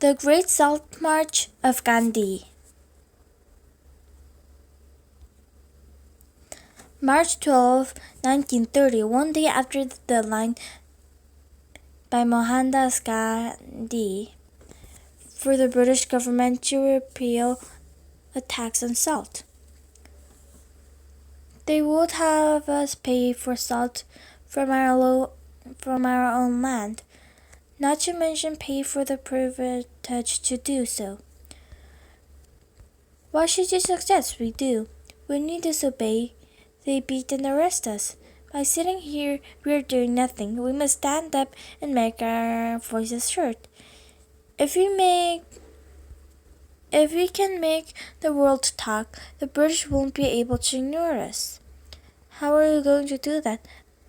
The Great Salt March of Gandhi. March 12, 1930, one day after the deadline by Mohandas Gandhi for the British government to repeal a tax on salt. They would have us pay for salt from our own land, not to mention pay for the privilege to do so. Why should you suggest we do? When we disobey, they beat and arrest us. By sitting here, we are doing nothing. We must stand up and make our voices heard. If we can make the world talk, the British won't be able to ignore us. How are we going to do that?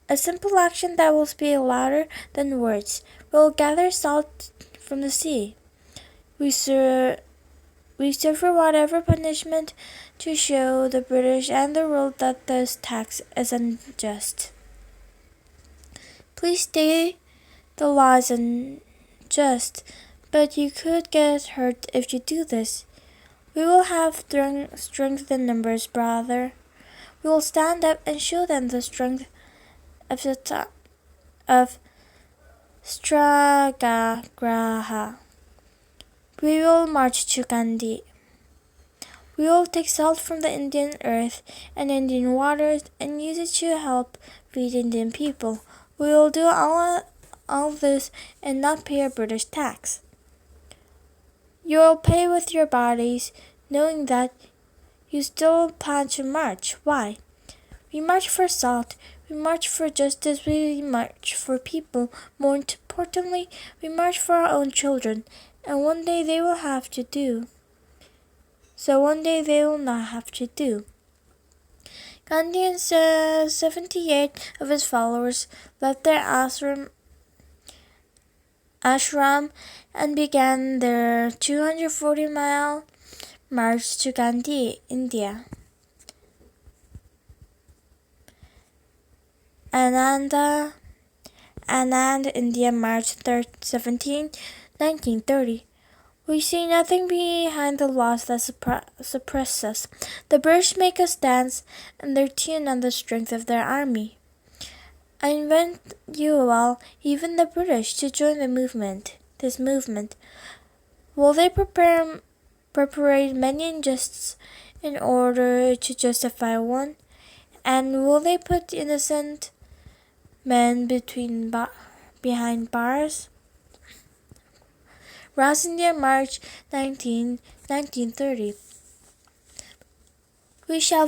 A simple action that will speak louder than words. We'll gather salt from the sea. We suffer whatever punishment to show the British and the world that this tax is unjust. Please say the law is unjust, but you could get hurt if you do this. We will have strength in numbers, brother. We will stand up and show them the strength of Stragagraha. We will march to Gandhi. We will take salt from the Indian earth and Indian waters and use it to help feed Indian people. We will do all this and not pay a British tax. You will pay with your bodies, knowing that you still plan to march. Why? We march for salt. We march for justice. We march for people. More importantly, we march for our own children. And one day they will have to do. So one day they will not have to do. Gandhi and 78 of his followers left their ashram and began their 240-mile march to Gandhi, India. Anand, India, March 17, 1930. We see nothing behind the laws that suppress us. The British make us dance, and they're tuned on the strength of their army. I invite you all, even the British, to join this movement. Will they perpetrate many injustices in order to justify one? And will they put innocent men behind bars? Rouse India, March 19, 1930. We shall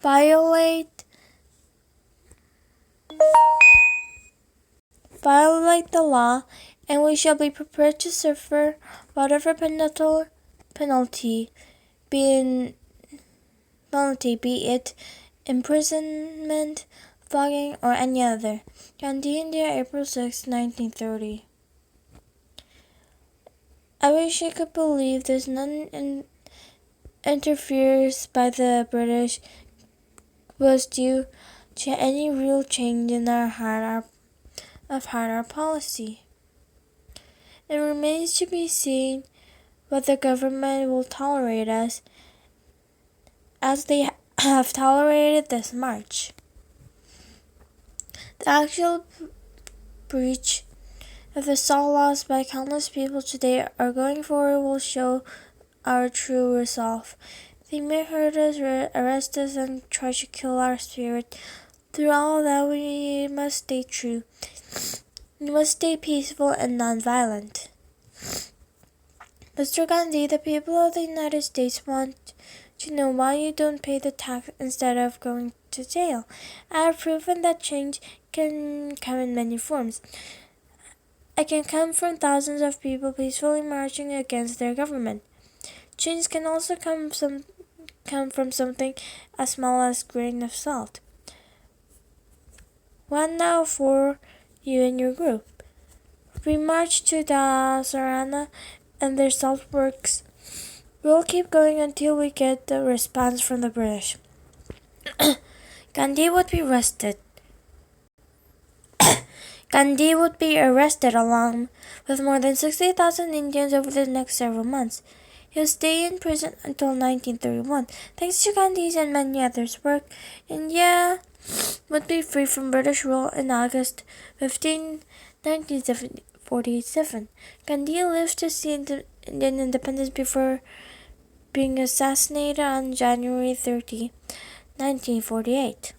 violate the law, and we shall be prepared to suffer whatever penalty, be it imprisonment, flogging, or any other. Gandhi, India, April 6, 1930. I wish I could believe there's none interference by the British was due to any real change in our policy. It remains to be seen whether the government will tolerate us as they have tolerated this march. The actual breach of the salt laws by countless people today are going forward will show our true resolve. They may hurt us, arrest us, and try to kill our spirit. Through all that, we must stay true. We must stay peaceful and non-violent. Mr. Gandhi, the people of the United States want to know why you don't pay the tax instead of going to jail. I have proven that change can come in many forms. It can come from thousands of people peacefully marching against their government. Change can also come from something as small as a grain of salt. One now for you and your group. We march to the Sarana and their salt works. We'll keep going until we get the response from the British. Gandhi would be arrested along with more than 60,000 Indians over the next several months. He would stay in prison until 1931. Thanks to Gandhi's and many others' work, India would be free from British rule in August 15, 1947. Gandhi lived to see Indian independence before being assassinated on January 30, 1948.